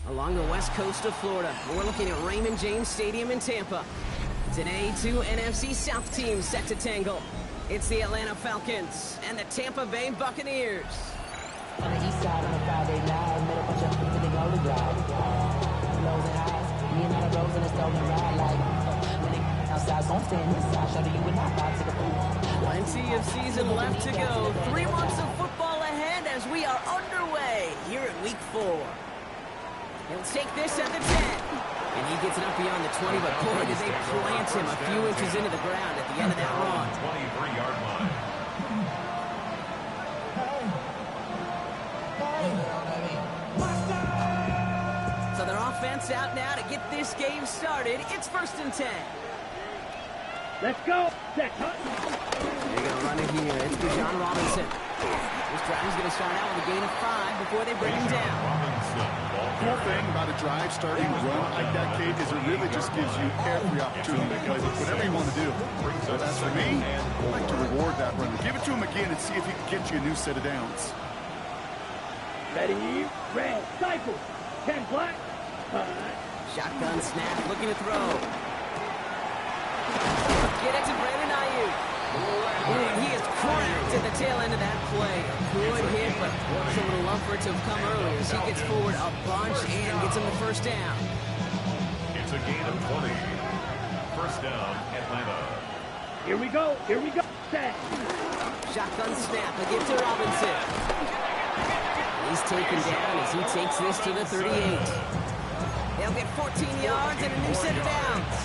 Along the west coast of Florida, we're looking at Raymond James Stadium in Tampa. Today, two NFC South teams set to tangle. It's the Atlanta Falcons and the Tampa Bay Buccaneers. On the east side on a Friday night, met a bunch of people that go to drive. Lows and highs, me and all the roads in a stolen ride. Like, when they outside, gon' stand inside, show that you would not buy to the pool. Plenty of season left to go. 3 months of football ahead as we are underway here in Week 4. He'll take this at the 10. And he gets it up beyond the 20, but boy, did they plant him a few inches into the ground at the end of that run. 23-yard line. So their offense out now to get this game started. It's 1st and 10. Let's go. Set. They're going to run it here. It's John Robinson. This drive is going to start out with a gain of 5 before they bring him down. The cool thing about a drive starting a run like that, Kate, is it really just gives you every opportunity to play with whatever you want to do. So as for me, I'd like to reward that runner. Give it to him again and see if he can get you a new set of downs. Ready, red, cycle. 10 black. Shotgun snap, looking to throw. Get it to Brandon Ayuk. And he is cracked at the tail end of that play. A good hit, but so would love for it to have come earlier as he gets forward a bunch and gets him the 1st down. It's a gain of 20. 1st down, Atlanta. Here we go. Set. Shotgun snap, a give to Robinson. He's taken down as he takes this to the 38. They'll get 14 yards and a new set of downs.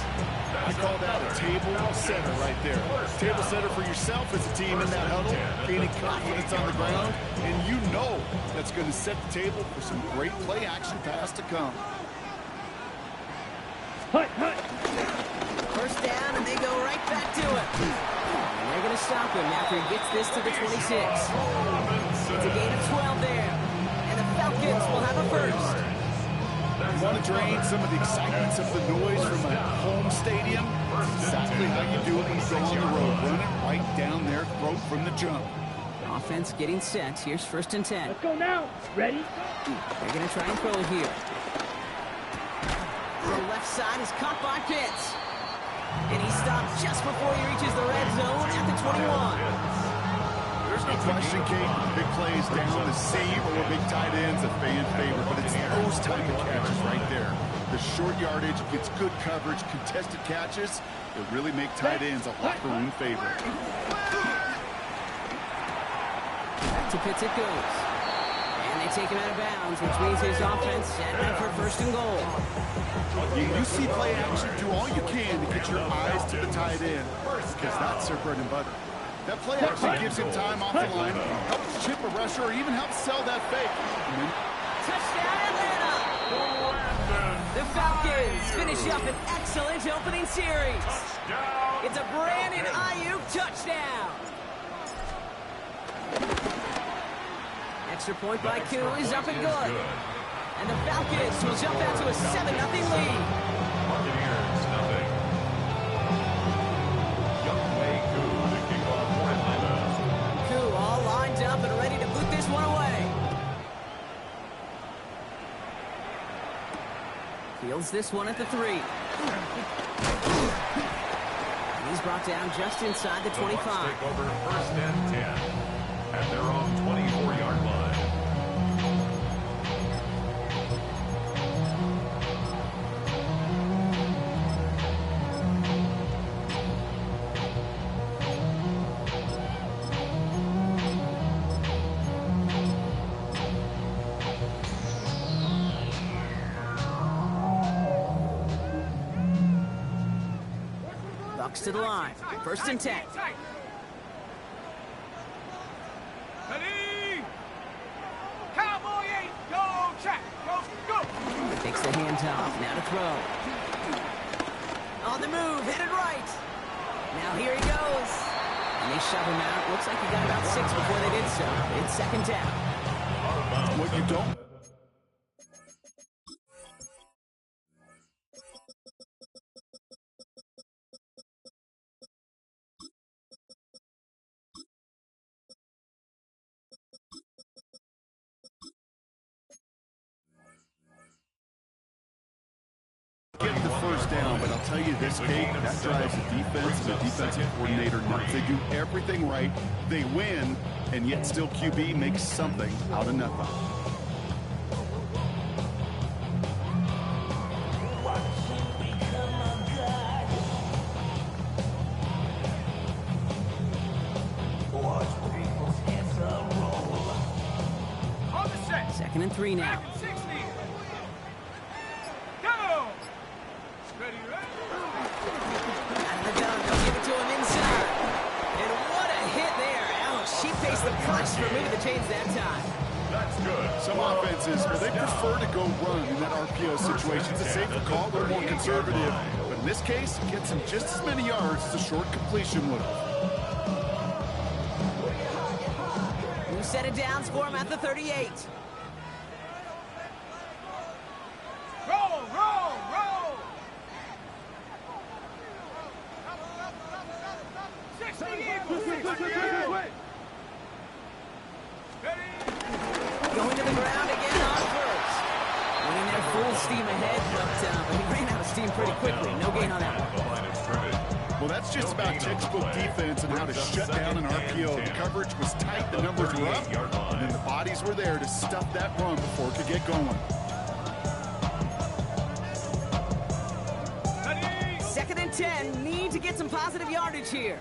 I call that a table setter right there. Table setter for yourself as a team in that huddle, gaining confidence on the ground, and you know that's going to set the table for some great play action pass to come. Hut. 1st down, and they go right back to it. And they're going to stop him after he gets this to the 26. It's a gain of 12 there. And the Falcons will have a 1st. You want to drain some of the excitements of the noise from a home stadium? That's exactly how you do it when you go on the road. Run it right down their throat from the jump. Offense getting set. Here's 1st and 10. Let's go now. Ready? They're going to try and throw here. The left side is caught by Pitts. And he stopped just before he reaches the red zone at the 21. There's no question, Kate. Big plays down the seam or big tight ends a fan favorite, but it's those type of catches right there. The short yardage gets good coverage, contested catches. They really make tight ends a locker room favorite. Back to Pitts it goes. And they take him out of bounds, which means his offense set up for 1st and goal. You see play action, do all you can to get your eyes to the tight end, because that's their bread and butter. That play actually gives him time off the line, helps chip a rusher, or even helps sell that fake. Touchdown, Atlanta! The Falcons finish up an excellent opening series. It's a Brandon Ayuk touchdown. Extra point by Koo is up and good. And the Falcons will jump out to a 7-0 lead. Buccaneers, nothing. All lined up and ready to boot this one away. Fields this one at the 3. And he's brought down just inside the 25. The Bucs take over 1st and 10 at their own 24-yard line. Bucs to the line. 1st and 10. Ready? Cowboy 8, go check, go. Takes the handoff. Now to throw. On the move, hit it right. Now here he goes. And they shove him out. Looks like he got about 6 before they did so. It's 2nd down. What you don't first down, but I'll tell you this, Kate, that drives the defense and the defensive coordinator nuts. They do everything right, they win, and yet still QB makes something out of nothing. Second and 3 now. Go! Ready, ready? Out of the gun, they'll give it to him inside. And what a hit there. Ouch, she faced the punch for moving the chains that time. That's good. Some offenses, well, they prefer to go run in that RPO situation. It's a safer call, a little more conservative. But in this case, it gets him just as many yards as a short completion would have. Who set it down for him at the 38. Roll, roll, roll! 60 Eagles! 60 Eagles! Ready? Going to the ground again on first. Winning there full steam ahead, but he ran out of steam pretty quickly. No gain on that one. The line of scrimmage. Well, that's just about textbook defense and how to shut down an RPO. The coverage was tight, the numbers were up, and then the bodies were there to stuff that run before it could get going. Ready? Second and 10, need to get some positive yardage here.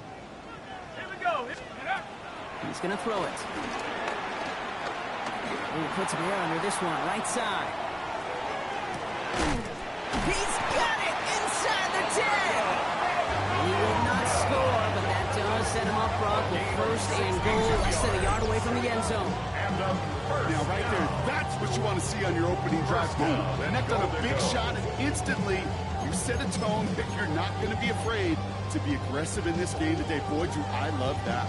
Here we go. He's going to throw it. Ooh, puts some air under this one, right side. He's got it inside the 10. He will not score, but that does set him up front with first and goal, less than a yard away from the end zone. Now, right there, that's what you want to see on your opening drive. Boom, connect on a big shot, and instantly you set a tone that you're not going to be afraid to be aggressive in this game today. Boy, do I love that.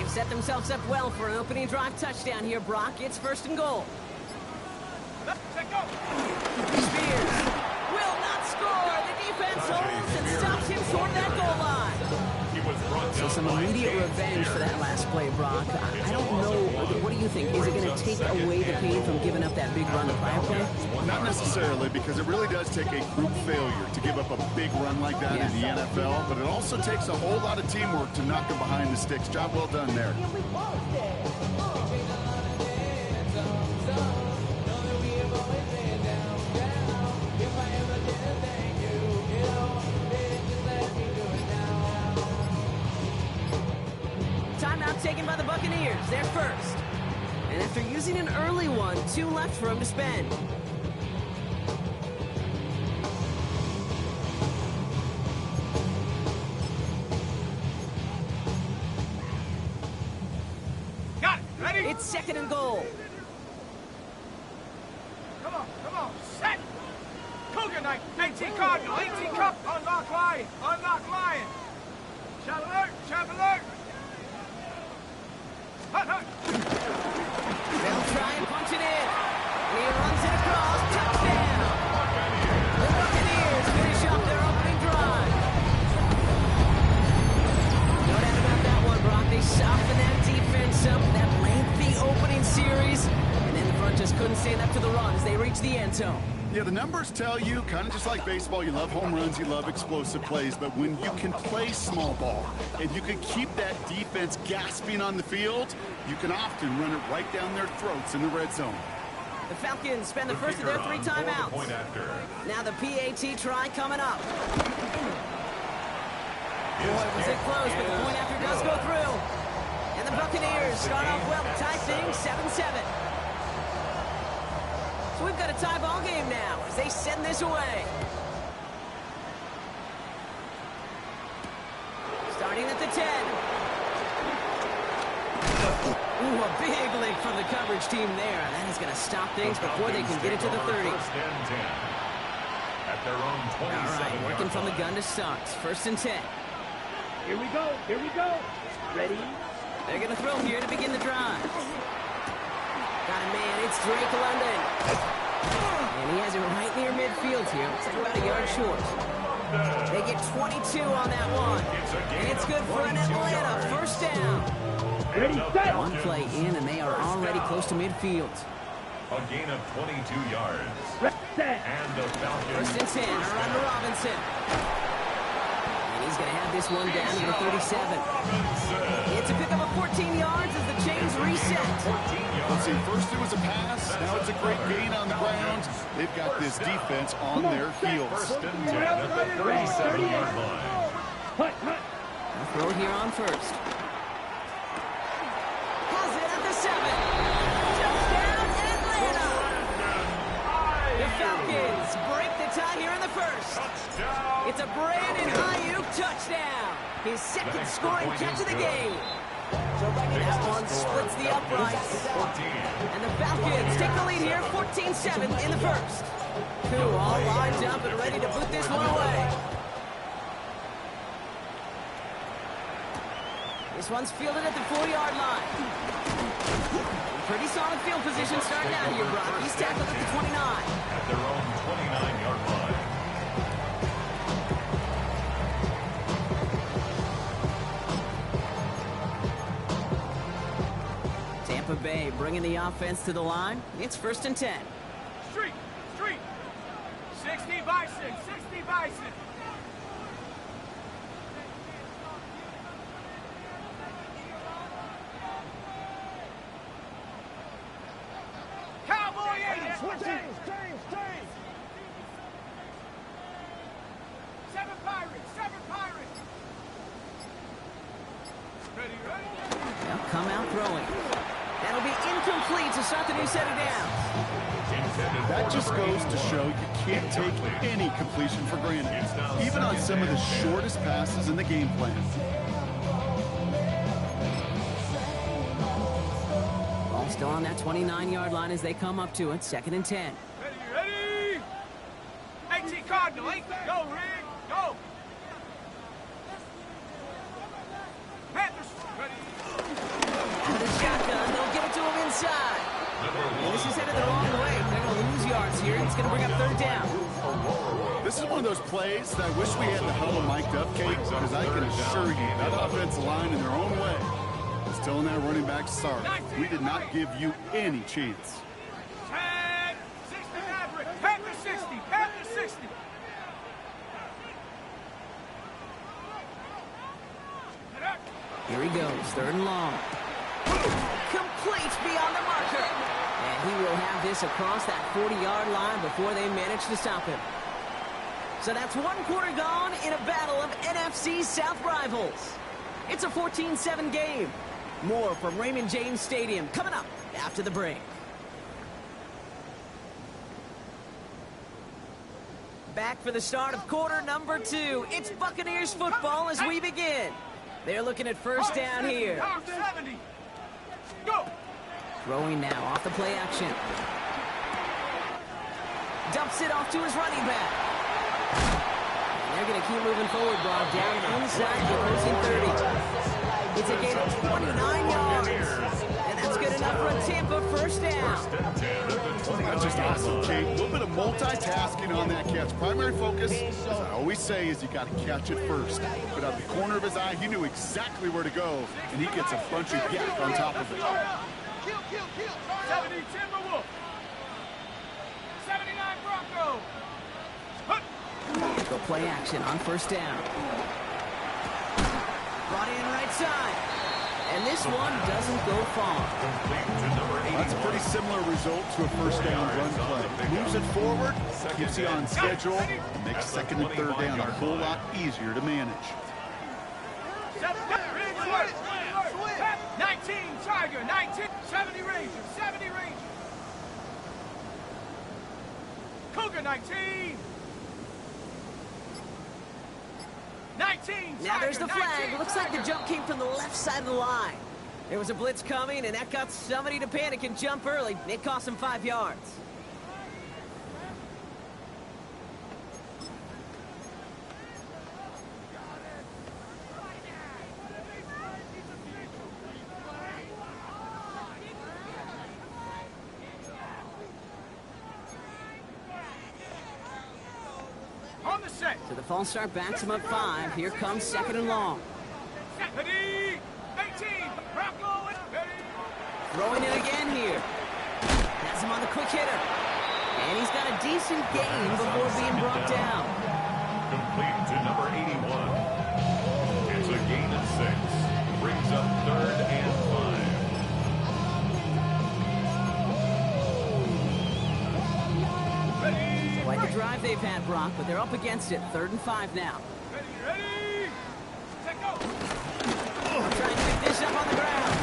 Set themselves up well for an opening drive touchdown here, Brock. It's first and goal. Let's go! Spears will not score. The defense holds and stops him toward that goal line. He was brought So down some by immediate revenge for that last play, Brock. I don't know. What do you think? Is it going to take away the pain from giving up that big run the prior play? Not necessarily, because it really does take a group failure to give up a big run like that in the NFL, but it also takes a whole lot of teamwork to knock them behind the sticks. Job well done there. Timeout taken by the Buccaneers. They're first. And after using an early one, 2 left for him to spend. Got it! Ready? It's second and goal. Come on, set! Cougar Knight, 18 Cardinal, 18 Cup, unlock Lion! Shot alert! Hut, hut! They'll try and punch it in. And he runs it across. Touchdown! The Buccaneers finish off their opening drive. No doubt about that one, Brock. They softened that defense up, that lengthy opening series. And then the front just couldn't stand up to the run as they reached the end zone. Yeah, the numbers tell you, kind of just like baseball, you love home runs, you love explosive plays, but when you can play small ball and you can keep that defense gasping on the field, you can often run it right down their throats in the red zone. The Falcons spend the first of their 3 timeouts. Now the PAT try coming up. Boy, was it close, but the point after does go through. And the Buccaneers start off well to tie things 7-7. So we've got a tie ball game now as they send this away. Starting at the 10. Ooh, a big lick from the coverage team there. That is going to stop things before they can get it to the 30. At their own 27. All right, working from the gun to start. First and 10. Here we go. Ready? They're going to throw here to begin the drive. Got a man, it's Drake London. And he has it right near midfield here. It's like about a yard short. They get 22 on that one. And it's good for an Atlanta first down. Ready, set. One play in, and they are already close to midfield. A gain of 22 yards. Set. And the Falcons. First and 10, around to Robinson. And he's going to have this one down to the 37. It's a pickup of 14 yards as the chains reset. Let's see, first it was a pass, now it's a great gain on the ground. They've got this defense on their heels. First and 10 at the 37-yard line. Hut, hut. A throw here on first. Has it at the 7. Touchdown, Atlanta! The Falcons break the tie here in the first. It's a Brandon Ayuk touchdown. His second scoring catch of the game. That one splits the uprights. And the Falcons take the lead here, 14-7 in the first. Two all lined up and ready to boot this one away. This one's fielded at the 4-yard line. Pretty solid field position starting out here, Brock. He's tackled at the 29. At their own 29-yard line. Tampa Bay bringing the offense to the line. It's first and 10. Street, street. 60 Bison, 60 Bison. Cowboy 80. Seven Pirates, seven Pirates. Ready, ready. They'll come out throwing. That'll be incomplete to start the new set of downs. That just goes to show you can't take any completion for granted, even on some of the shortest passes in the game plan. Ball still on that 29-yard line as they come up to it. Second and 10. Ready, ready. 18 Cardinal, 8. Go, Rig, go. Panthers, ready. Out of the shotgun, they'll give it to him inside. And this is headed the wrong way. They're going to lose yards here. It's going to bring up third down. This is one of those plays that I wish we had the huddle mic'd up, Kate, because I can assure you that offensive line in their own way is telling that running back, sorry, we did not give you any chance. 10, 60 Maverick, Panther 60, Panther 60. Here he goes, third and long. Complete beyond the marker. And he will have this across that 40-yard line before they manage to stop him. So that's one quarter gone in a battle of NFC South rivals. It's a 14-7 game. More from Raymond James Stadium coming up after the break. Back for the start of quarter number 2. It's Buccaneers football as we begin. They're looking at first down here. Down 70. Go. Throwing now off the play action. Dumps it off to his running back. And they're going to keep moving forward, Bob, down inside the opposing 30. It's a gain of 29 yards. And that's good enough for a Tampa first down. That's just awesome, Kate. A little bit of multitasking on that catch. Primary focus, as I always say, is you got to catch it first. But out the corner of his eye, he knew exactly where to go, and he gets a bunch of yak on top of it. Kill, kill, kill. 70 Timberwolf. 79 Broncos. Go play action on first down. Brought in right side. And this one doesn't go far. That's a pretty similar result to a first down run play. Moves it forward, keeps you on schedule, and makes second and third down a whole lot easier to manage. 19 Tiger, 19, 70 Ranger, 70 Ranger. Cougar 19. 19 Tiger, Now there's the flag. 19, Looks like the Tiger. jump came from the left side of the line. There was a blitz coming, and that got somebody to panic and jump early. It cost him 5 yards. So the false start backs him up 5. Here comes 2nd and long. Ready, 18, Rocco, ready. Throwing it again here. Has him on the quick hitter. And he's got a decent gain before being brought down. Complete to number 81. It's a gain of 6. Brings up 3rd and 5. Ready, Quite the drive they've had, Brock, but they're up against it. 3rd and 5 now. ready, set, go. Trying to pick this up on the ground.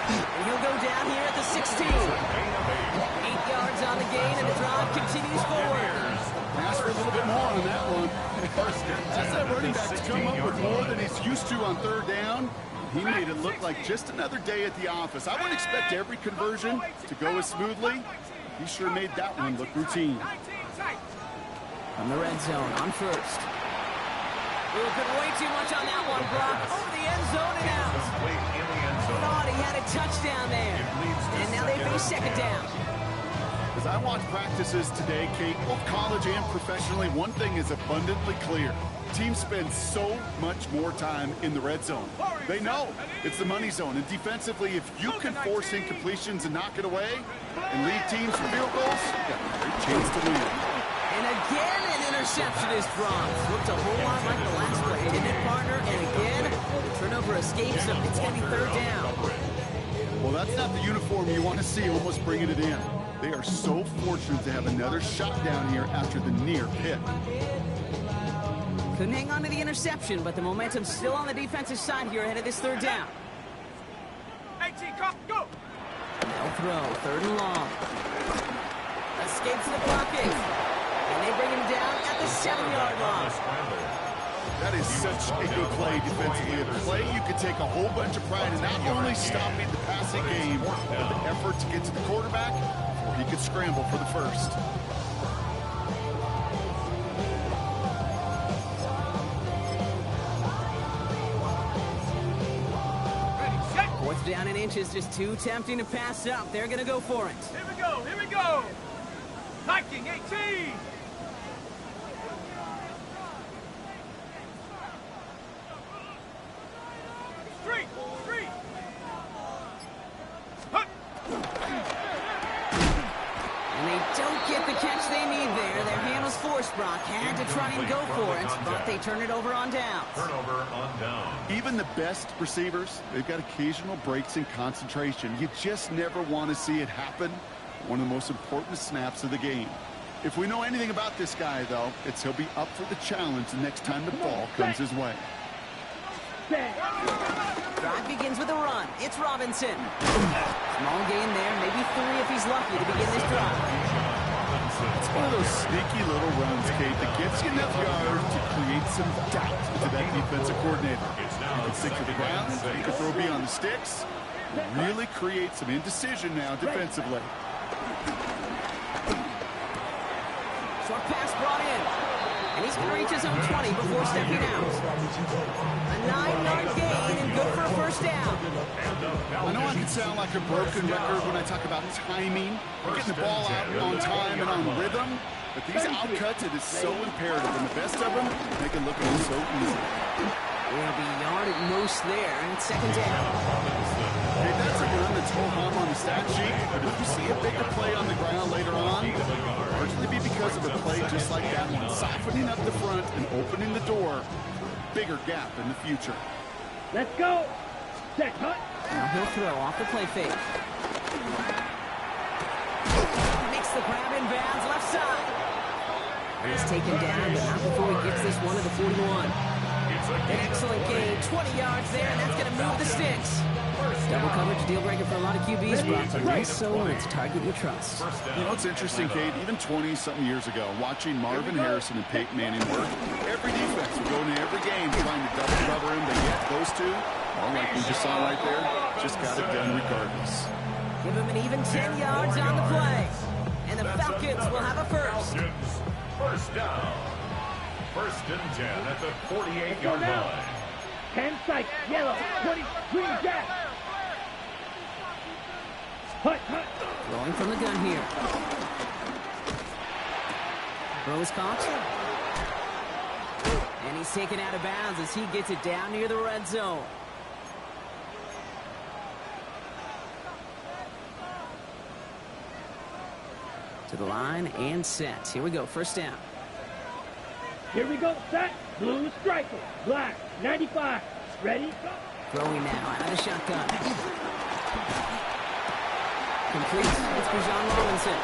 And he'll go down here at the 16. 8 yards on the gain, and the drive continues forward. Ask for a little bit more on that one. That's that running back to come up with more than he's used to on 3rd down. He made it look like just another day at the office. I wouldn't expect every conversion to go as smoothly. He sure made that one look routine. From the red zone on 1st. We'll put way too much on that one, Brock. Over the end zone and out. Complete in the end zone. Thought he had a touchdown there. And now they face 2nd down. As I watch practices today, Kate, both college and professionally, one thing is abundantly clear. Teams spend so much more time in the red zone. They know it's the money zone. And defensively, if you can force incompletions and knock it away and lead teams to field goals, you got a great chance to win. And again, an interception is dropped. Looked a whole lot like the last play, didn't it, partner? And again, the turnover escapes him. It's going to be 3rd down. Well, that's not the uniform you want to see almost bringing it in. They are so fortunate to have another shot down here after the near pick. Couldn't hang on to the interception, but the momentum's still on the defensive side here ahead of this 3rd down. 18, go. They'll throw, 3rd and long. Escapes the blocking. And they bring him down at the 7-yard line. That is such a good play defensively. A play you could take a whole bunch of pride in not only stopping the passing game, but the effort to get to the quarterback before he could scramble for the first. Ready, set. 4th down and inches, just too tempting to pass up. They're going to go for it. Here we go. Viking, 18. Street. Hut. And they don't get the catch they need there. Their handle's forced, Brock. Had to try and go for it, but they turn it over on downs. Turnover on down. Even the best receivers, they've got occasional breaks in concentration. You just never want to see it happen. One of the most important snaps of the game. If we know anything about this guy, though, it's he'll be up for the challenge the next time the ball comes his way. Drive begins with a run. It's Robinson. Small gain there, maybe 3 if he's lucky to begin this drive. It's one of those sneaky little runs, Kate, that gets you enough yards to create some doubt to that defensive coordinator. You can stick to the ground, you can throw beyond the sticks, really create some indecision now defensively. Short pass brought in. And he's going to reach his own 20 before stepping out. A 9-yard gain and good for a 1st down. I know I can sound like a broken record when I talk about timing, getting the ball out on time and on rhythm, but these outcuts, it is so imperative, and the best of them make it look so easy. It'll be a yard at most there, and it's 2nd down. Hey, that's a run that's ho-hum on the stat sheet, but if you see a bigger play on the ground later on, largely be because of a play just like that one, softening up the front and opening the door for a bigger gap in the future. Let's go. Set, hut. Now he'll throw off the play fake. Makes the grab in bounds left side. He's taken down, but not before he gets this one to the 41. An excellent gain, 20 yards there, and that's going to move the sticks. Double coverage deal breaker for a lot of QBs, but less so when it's a target you trust. You know, it's interesting, Kate, even 20-something years ago, watching Marvin Harrison and Peyton Manning work, every defense would go into every game trying to double cover him, but yet those two, well, like we just saw right there, just got it done regardless. Give him an even 10 yards on the play. And the Falcons will have a first. 1st down. 1st and 10 at the 48-yard line. 10 sight, yellow, 20, green jack. Hut. Rolling from the gun here. Throw is caught. And he's taken out of bounds as he gets it down near the red zone. To the line and set. Here we go, first down. Here we go, set. Blue striker. Black, 95. Ready? Throwing now out of the shotgun. Complete. It's Bijan Robinson.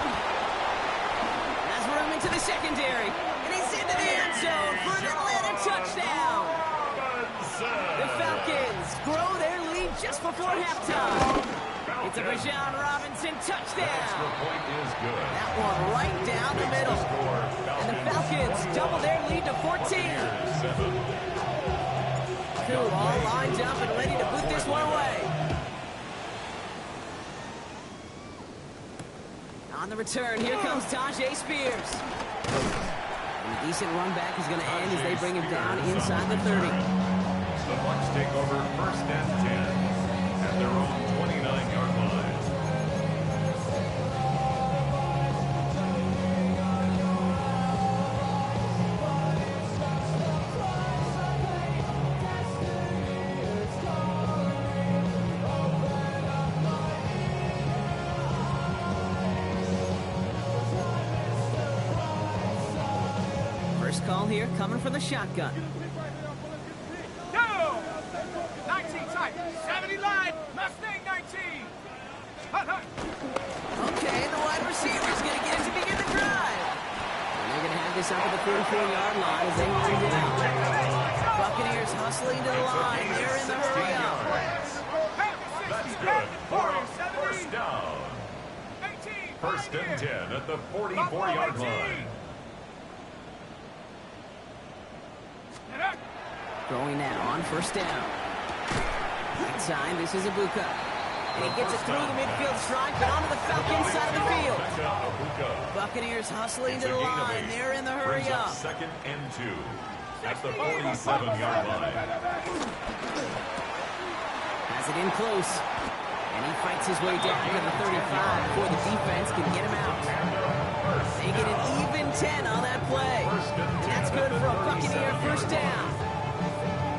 Has room into the secondary. And he's into the end zone for an Atlanta touchdown. The Falcons grow their lead just before halftime. It's a Bijan Robinson touchdown. Extra point is good. That one right down the middle. And the Falcons double their lead to 14. Two all lined up and ready to put this one away. On the return, here comes Tajay Spears. And a decent run back is going to end as they bring him down inside the 30. The Bucs take over first and 10 at their own 29-yard line. First call here coming from the shotgun. Go! 19 tight. 70 line. Mustang 19. Hut, hut. Okay, the wide receiver's going to get it to begin the drive. And they're going to have this up at the 34-yard line as they wind down. Buccaneers hustling to the line. They're in the hurry up. That's good for a first down. 18. First and 10 at the 44-yard line. Throwing now on first down. Right side, this is Ibuka. And he gets it through the midfield strike, but onto the Falcons side of the field. Buccaneers hustling to the line. They're in the hurry up. Second and 2 at the 47-yard line. Has it in close. And he fights his way down to the 35 before the defense can get him out. They get an even 10 on that play. And that's good for a Buccaneer first down.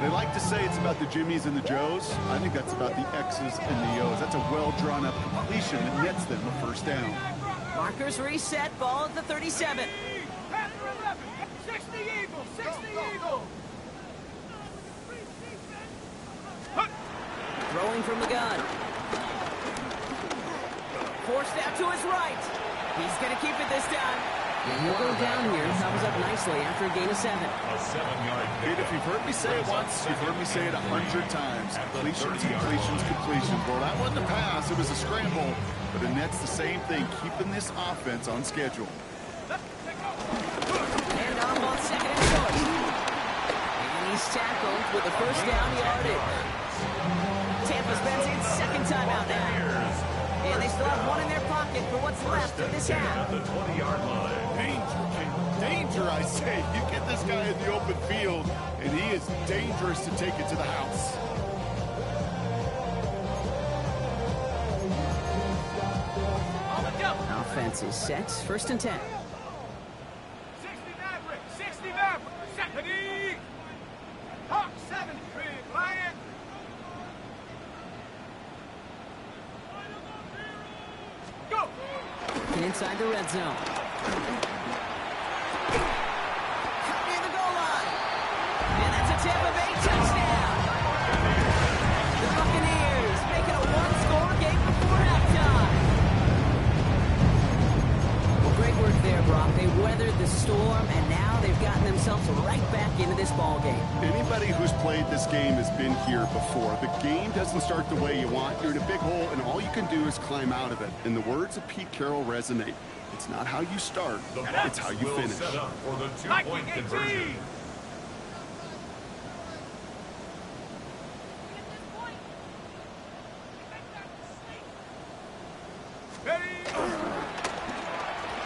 They like to say it's about the Jimmies and the Joes. I think that's about the X's and the O's. That's a well-drawn-up completion that nets them a first down. Markers reset, ball at the 37. 60 Eagles, 60 Eagles. Throwing from the gun. Forced out to his right. He's going to keep it this time. And he'll go down here and comes up nicely after a gain of 7. A 7-yard Dude, if you've heard me say it once, you've heard me say it 100 times. Completions, completions, completions. Well, that wasn't a pass. It was a scramble. But it nets the same thing, keeping this offense on schedule. And off on second and short. And he's tackled with a first down yardage. Tampa's Benson's second time out now. And they still have one in their pocket for what's left of this half. at the 20-yard line. Danger, I say. You get this guy in the open field, and he is dangerous to take it to the house. Offense is set. First and 10. 60 Maverick, 60 Maverick. Second Hawk 7, big lion. Go! And inside the red zone. Cut near the goal line. And that's a Tampa Bay touchdown. The Buccaneers making a one-score game before halftime. Well, great work there, Brock. They weathered the storm, and now they've gotten themselves right back into this ball game. Anybody who's played this game has been here before. The game doesn't start the way you want. You're in a big hole, and all you can do is climb out of it. And the words of Pete Carroll resonate. It's not how you start, it's how you Will finish. set up for the two-point conversion.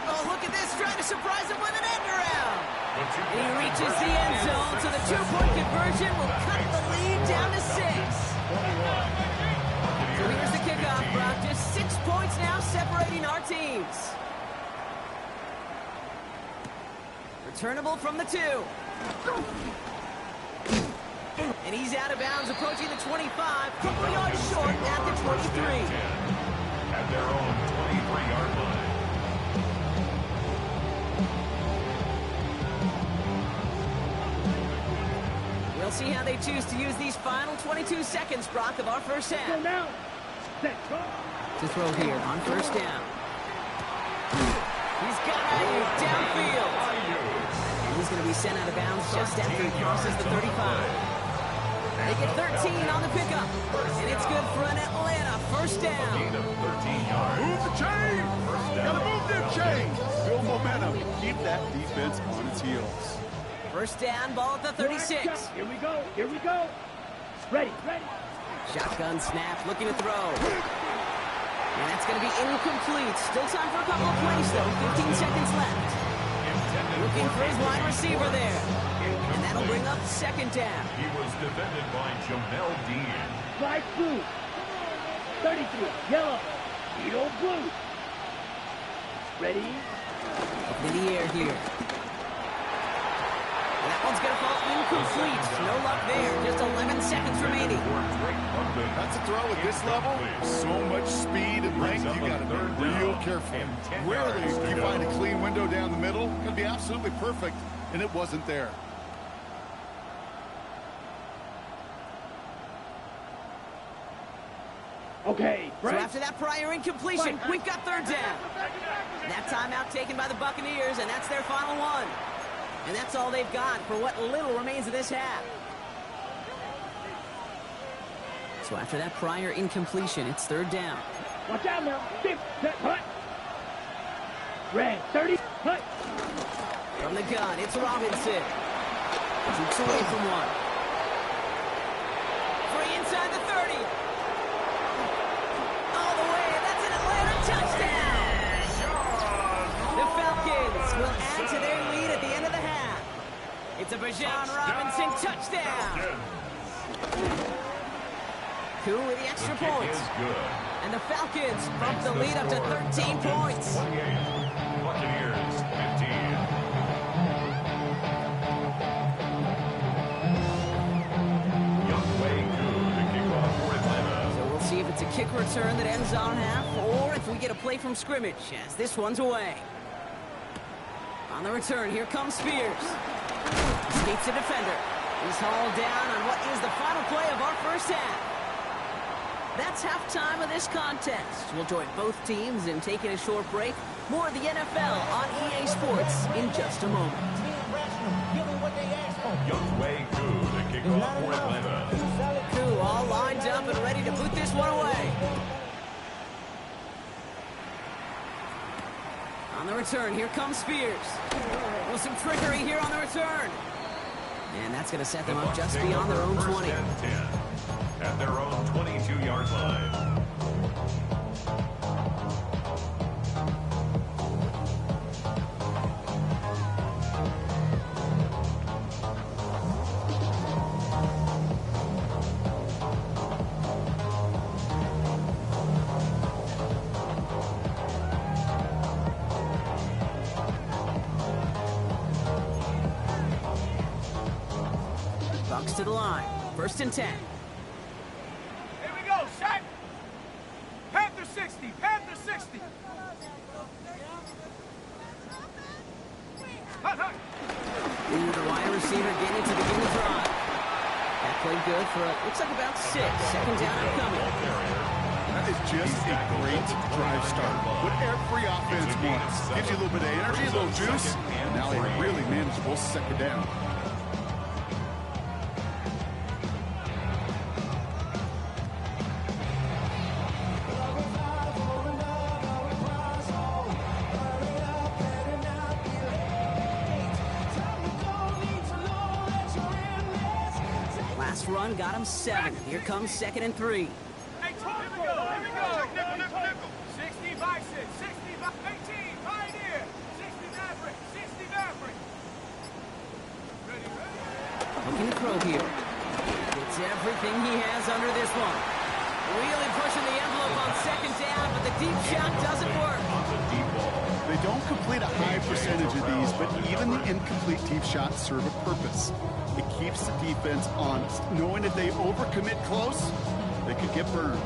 Oh, look at this, trying to surprise him with an end around. And he reaches the end zone, so the two-point conversion will cut the lead down to 6. So here's the kickoff, Brock. Just 6 points now separating our teams. Returnable from the 2. And he's out of bounds, approaching the 25, a couple yards short at the 23. At their own 23-yard line. We'll see how they choose to use these final 22 seconds, Brock, of our first half. Go now. Set, go. To throw here on first down. He's got Ayuk downfield. And he's going to be sent out of bounds just after he crosses the 35. They get 13 on the pickup. And it's good for an Atlanta first down. Gain of 13 yards. Move the chain. First down. Gotta move them chains. Build momentum. Keep that defense on its heels. First down, ball at the 36. Here we go. Here we go. Ready, ready. Shotgun snap, looking to throw. And that's going to be incomplete. Still time for a couple of plays, though. 15 seconds left. Looking for his wide receiver there. And that'll bring up second down. He was defended by Jamel Dean. Fly blue. 33. Yellow. Beetle blue. Ready? Up in the air here. And that one's going to fall incomplete. No luck there. Just 11 seconds remaining. That's a throw at this level. So much speed and length, you got to be real careful. Rarely do you find a clean window down the middle. Could be absolutely perfect, and it wasn't there. Okay, So Frank. after that prior incompletion, we've got third down. That timeout taken by the Buccaneers, and that's their final one. And that's all they've got for what little remains of this half. So after that prior incompletion, it's third down. Watch out now. Dip, set, hut. Red, 30, hut. From the gun, it's Robinson. Shoots away from one. Free inside the 30. All the way, and that's an Atlanta touchdown. The Falcons will add to their lead at the end of the half. It's a Bijan Robinson touchdown. Coup with the extra points. And the Falcons bump the lead up to 13 points. 28. Buccaneers 15. So we'll see if it's a kick return that ends our half, or if we get a play from scrimmage, as this one's away. On the return, here comes Spears. Escapes a defender. He's hauled down on what is the final play of our first half. That's halftime of this contest. We'll join both teams in taking a short break. More of the NFL on EA Sports in just a moment. Youngway Koo to kick off for Atlanta. Koo all lined up and ready to boot this one away. On the return, here comes Spears. With some trickery here on the return. And that's going to set them up just beyond their own 20. At their own 22-yard line. Bucs to the line. First and 10. Here we go, Shaq. Panther 60, Panther 60. Hut, hut. Ooh, the wide receiver getting to begin the drive. That played good for, looks like about 6. Second down upcoming. That is just a great drive start. What every offense wants. Gives you a little bit of energy, a little juice, and now a really manageable second down. Last run got him 7. Here comes second and 3. Hey, here we go, here we go. Nickel. 60 Bison, 60 18, Pioneer, 60 Maverick, 60 Maverick. Ready. Looking to throw here. Gets everything he has under this one. Really pushing the envelope on second down, but the deep shot doesn't work. They don't complete a high percentage of these, but even the incomplete deep shots serve a purpose. It keeps the defense honest, knowing if they overcommit close, they could get burned.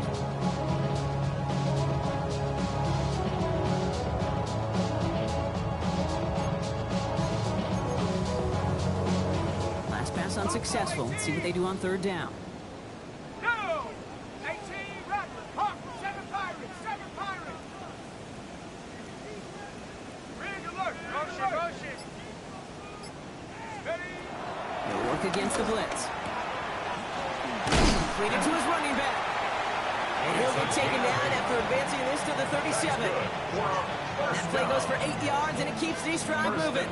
Last pass unsuccessful. Let's see what they do on third down. No! 18 Rattlers, Hawk, 7 Pirates, 7 Pirates. Rig alert, motion. Ready? He'll work against the blitz. Completed to his running back. And he'll be taken down after advancing this to the 37. That play goes for 8 yards, and it keeps this drive moving.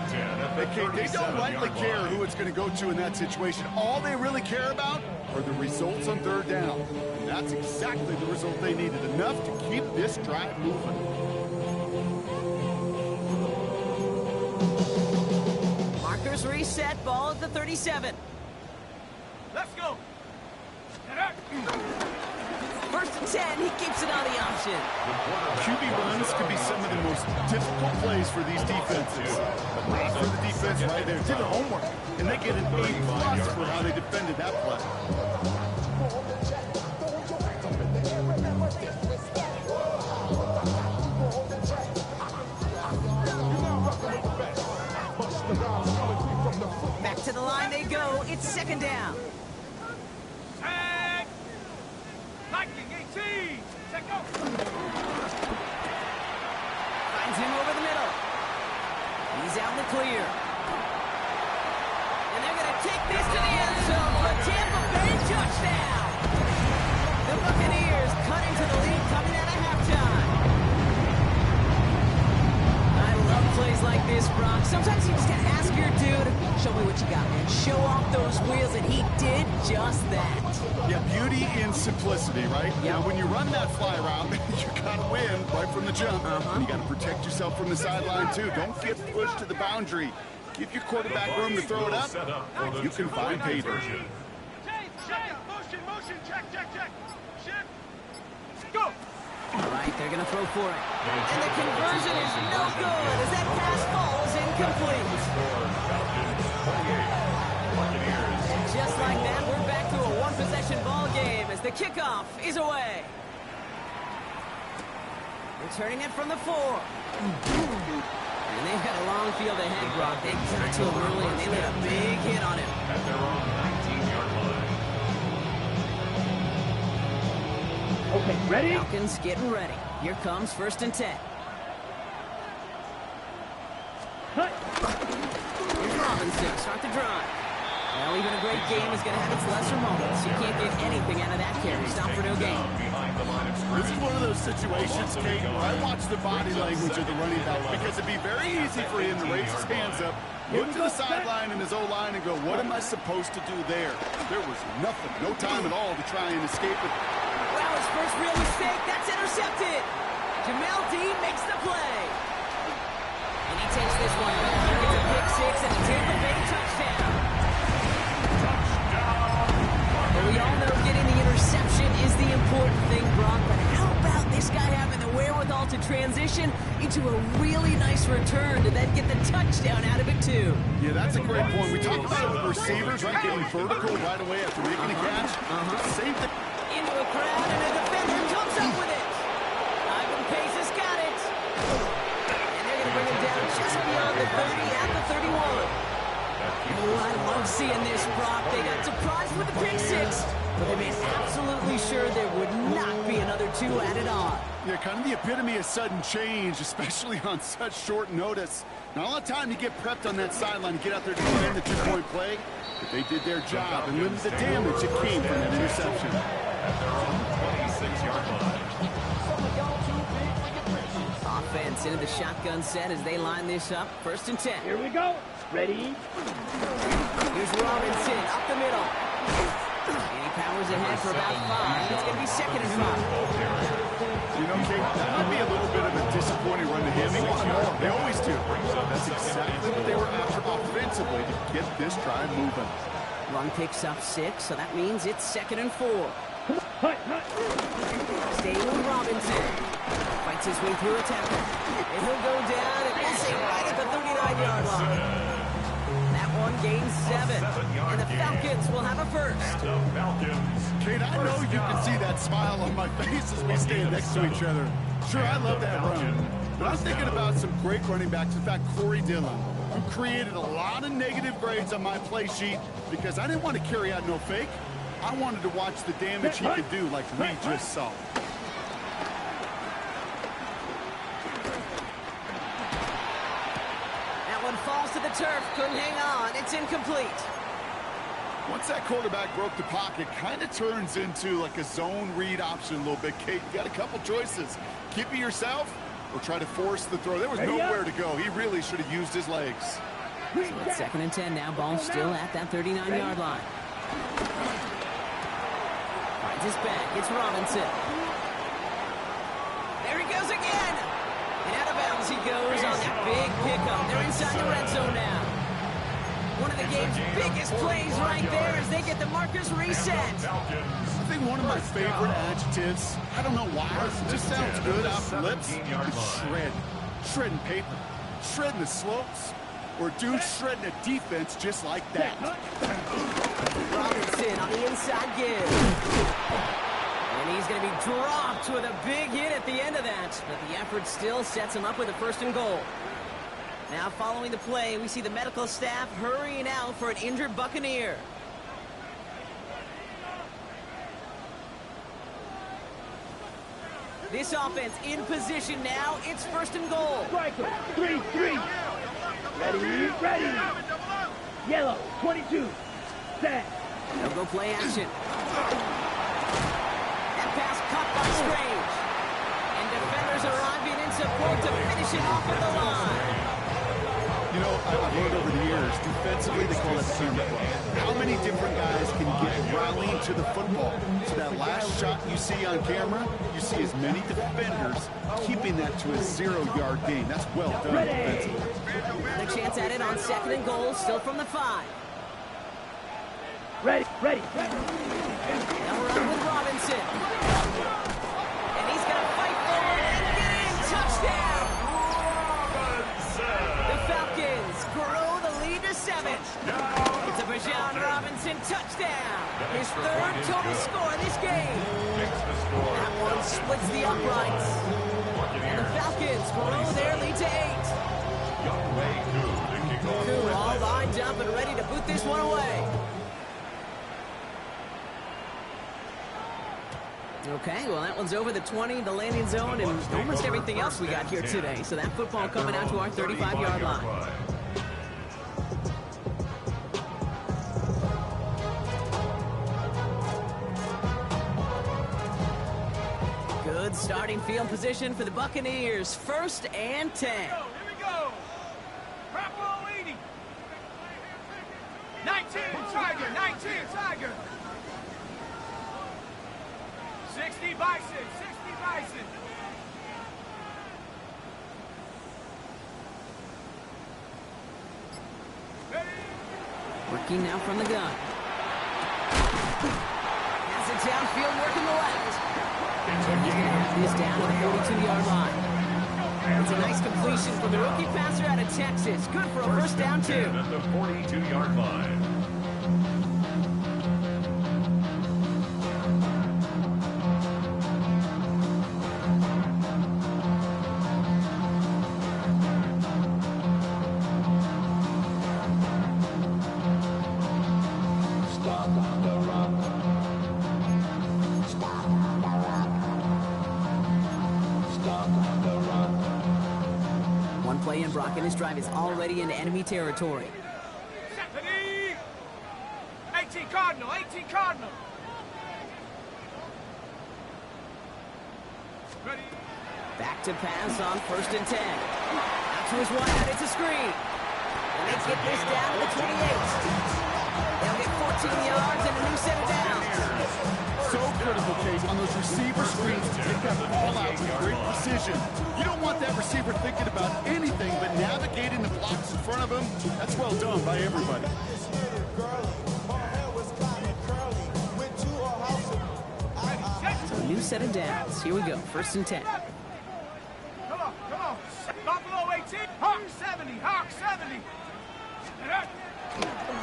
They don't rightly care who it's going to go to in that situation. All they really care about are the results on third down. And that's exactly the result they needed, enough to keep this drive moving. Markers reset, ball at the 37. Let's go. First and 10, he keeps it on the option. QB runs can be some of the most difficult plays for these defenses. But for the defense right there, did their homework, and they get an A+ for how they defended that play. Back to the line they go. It's second down. Tag. Lightning 18. Check go. Finds him over the middle. He's out in the clear. And they're going to take this to the end zone for a Tampa Bay touchdown. The Buccaneers cut into the lead coming out of halftime. I love plays like this, Brock. Sometimes you just got to ask your dude, show me what you got, man. Show off those wheels, and he did just that. Yeah, beauty in simplicity, right? Yeah. Now, when you run that fly route, you got to win right from the jump. And you got to protect yourself from the sideline, too. Don't get pushed to the boundary. Give your quarterback room to throw it up. You can find pay dirt. Motion, check. Shift. Go. All right, they're going to throw for it. And the conversion is no good as that pass falls incomplete. And just like that, we're back to a one-possession ball game as the kickoff is away. Returning it from the 4. And they've got a long field ahead, Brock. They got to him early, and they laid a big hit on him. At their own 19-yard line. Okay, ready? Falcons getting ready. Here comes first and 10. Cut. Here's Robinson. Start the drive. Well, even a great game is going to have its lesser moments. You can't get anything out of that carry. Stop for no gain. This is one of those situations, Kate, where I watch the body language of the running back because it'd be very easy for him to raise his hands up, look to the sideline and his O-line and go, what am I supposed to do there? There was nothing, no time at all to try and escape it. Wow, his first real mistake. That's intercepted. Jamel Dean makes the play. And he takes this one back. He gets a pick six and a Tampa Bay touchdown. Well, we all know getting the interception is the important thing, Brock, but how about this guy having the wherewithal to transition into a really nice return to then get the touchdown out of it, too? Yeah, that's a great point. We talk about it with receivers, right, getting vertical right away after making a catch. Same thing. Into a crowd, and a defender comes up with it. Ivan Pace has got it. And they're going to bring him down just beyond the 30 at the 31. Oh, I love seeing this, Brock. They got surprised with the pick six, but they made absolutely sure there would not be another 2 added on. Yeah, kind of the epitome of sudden change, especially on such short notice. Not a lot of time to get prepped on that sideline to get out there to defend the 2-point play, but they did their job and limit the damage that came from that interception. At their own 26-yard line. Offense into the shotgun set as they line this up. First and 10. Here we go. Ready? Here's Robinson up the middle. And he powers ahead for about 5. It's going to be second and 5. You know, Kate, that might be a little bit of a disappointing run to him. They always do. That's exactly what they were after offensively to get this drive moving. Run picks up 6, so that means it's second and 4. Hut. Stay with Robinson. Fights his way through a tackle. And he'll go down and we'll say right at the 39-yard line. That one 1, gain 7. And the Falcons will have a first. The Falcons. Kate, I know you can see that smile on my face as we stand next to each other. Sure, I love that run. But I'm thinking about some great running backs. In fact, Corey Dillon, who created a lot of negative grades on my play sheet because I didn't want to carry out no fake. I wanted to watch the damage he could do like we just saw. That one falls to the turf. Couldn't hang on. It's incomplete. Once that quarterback broke the pocket, kind of turns into like a zone read option a little bit. Kate, you got a couple choices. Keep it yourself or try to force the throw. There was nowhere to go. He really should have used his legs. So it's 2nd and 10 now. Ball still at that 39-yard line. Finds his back. It's Robinson. There he goes again. And out of bounds he goes on that big pickup. They're inside the red zone now. One of the game's biggest plays right there as they get the markers reset. I think one of my favorite adjectives, I don't know why, it just sounds good off the lips, is shred. Shredding paper, shredding the slopes, or dude shredding a defense just like that. Robinson on the inside give. And he's going to be dropped with a big hit at the end of that. But the effort still sets him up with a 1st and goal. Now following the play, we see the medical staff hurrying out for an injured Buccaneer. This offense in position now. It's 1st and goal. Striker, 3-3. Ready. Yellow, 22. Set. They'll go play action. That pass caught by Strange. And defenders arriving in support to finish it off at the line. You know, I've learned over the years, defensively they call it camera play. How many different guys can get rallying to the football? So that last shot you see on camera, you see as many defenders keeping that to a 0-yard gain. That's well done defensively. Another chance at it on 2nd and goal, still from the 5. Ready. Now we're on with Robinson. And he's going to fight forward and get in. Touchdown! The Falcons grow the lead to 7. It's a Bijan Robinson touchdown. His 3rd total score this game. That one splits the uprights. And the Falcons grow their lead to 8. Koo all lined up and ready to boot this one away. Okay, well, that one's over the 20, the landing zone, and almost everything else we got here today. So that football coming out to our 35-yard line. Good starting field position for the Buccaneers. 1st and 10. Here we go. Purple 80. 19 Tiger. 60 Bison. Working now from the gun. Pass it downfield, working the left. And he's going to have this down to the 42-yard line. It's a nice completion from the rookie passer out of Texas. Good for a 1st down, too. At the 42-yard line. Play in Brock, and his drive is already into enemy territory. 18 Cardinal. Ready. Back to pass on 1st and 10. Out to his wide, it's a screen. And they get this down to the 28. They'll get 14 yards and a new set of downs. So critical, Kate, on those receiver screens to take that ball out with great precision. You don't want that receiver thinking about anything but navigating the blocks in front of him. That's well done by everybody. So a new set of downs. Here we go, 1st and 10. Come on. Buffalo 18. Hawk 70.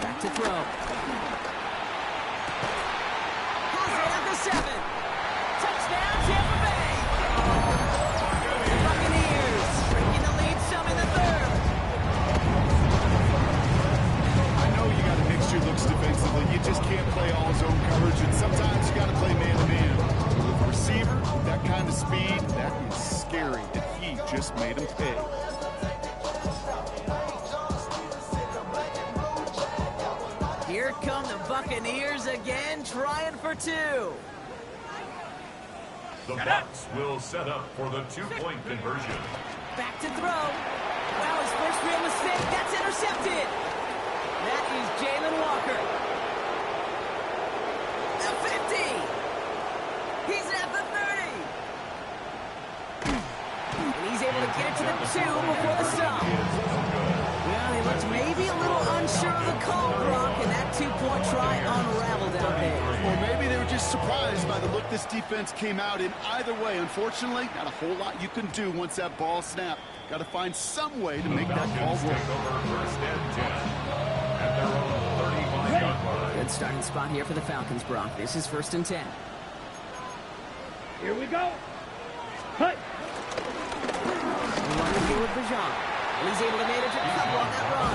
Back to throw. Has it at the 7. Touchdown, Tampa Bay. The Buccaneers breaking the lead some in the 3rd. I know you got to mix your looks defensively. You just can't play all zone coverage, and sometimes you got to play man-to-man. With a receiver, that kind of speed, that is scary, and he just made him pay. Here come the Buccaneers again, trying for 2. The Bucs will set up for the 2-point conversion. Back to throw. Wow, his first real mistake. That's intercepted. That is Jalen Walker. The 50. He's at the 30. And he's able to get it to the 2 before the stop. Well, he looked maybe a little unsure of the call, Brock, and that 2-point try unraveled out there. Or maybe they were just surprised by the look this defense came out in. Either way, unfortunately, not a whole lot you can do once that ball snapped. Got to find some way to make that ball work. First and 10 at their own 35-yard line. Good starting spot here for the Falcons, Brock. This is 1st and 10. Here we go. Cut. Running here with Bajan. He's able to manage a couple on that run.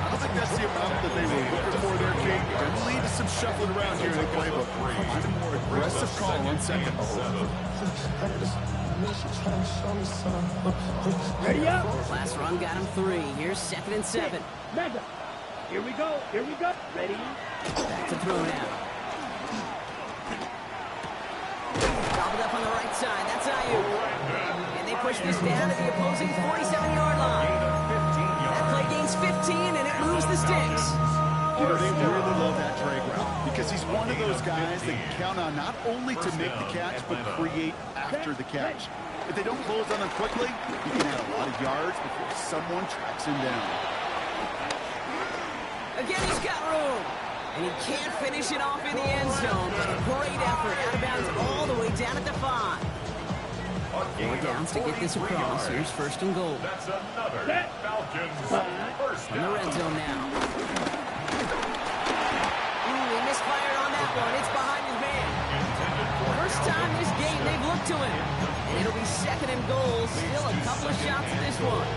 I don't think that's the amount that they were looking for there, Kate. Going to lead to some shuffling around here in the playbook. Find a more aggressive call on 2nd. Ready up. Last run got him 3. Here's 2nd and 7. Mega. Here we go. Here we go. Ready. Back to throw now. Gobbled up on the right side. That's Ayuk. And they push this down to the opposing 47-yard line. That play gains 15, and it moves the sticks. You know, they really love that drag route because he's one of those guys they can count on not only to make the catch, but create after the catch. If they don't close on him quickly, he can add a lot of yards before someone tracks him down. Again, he's got room. And he can't finish it off in the end zone, but a great effort out of bounds all the way down at the 5. 4 downs to get this across. Here's 1st and goal. That's another Falcons first In the red zone now. Ooh, he misfired on that one. It's behind his man. First time this game they've looked to him. And it'll be 2nd and goal. Still a couple of shots at this one.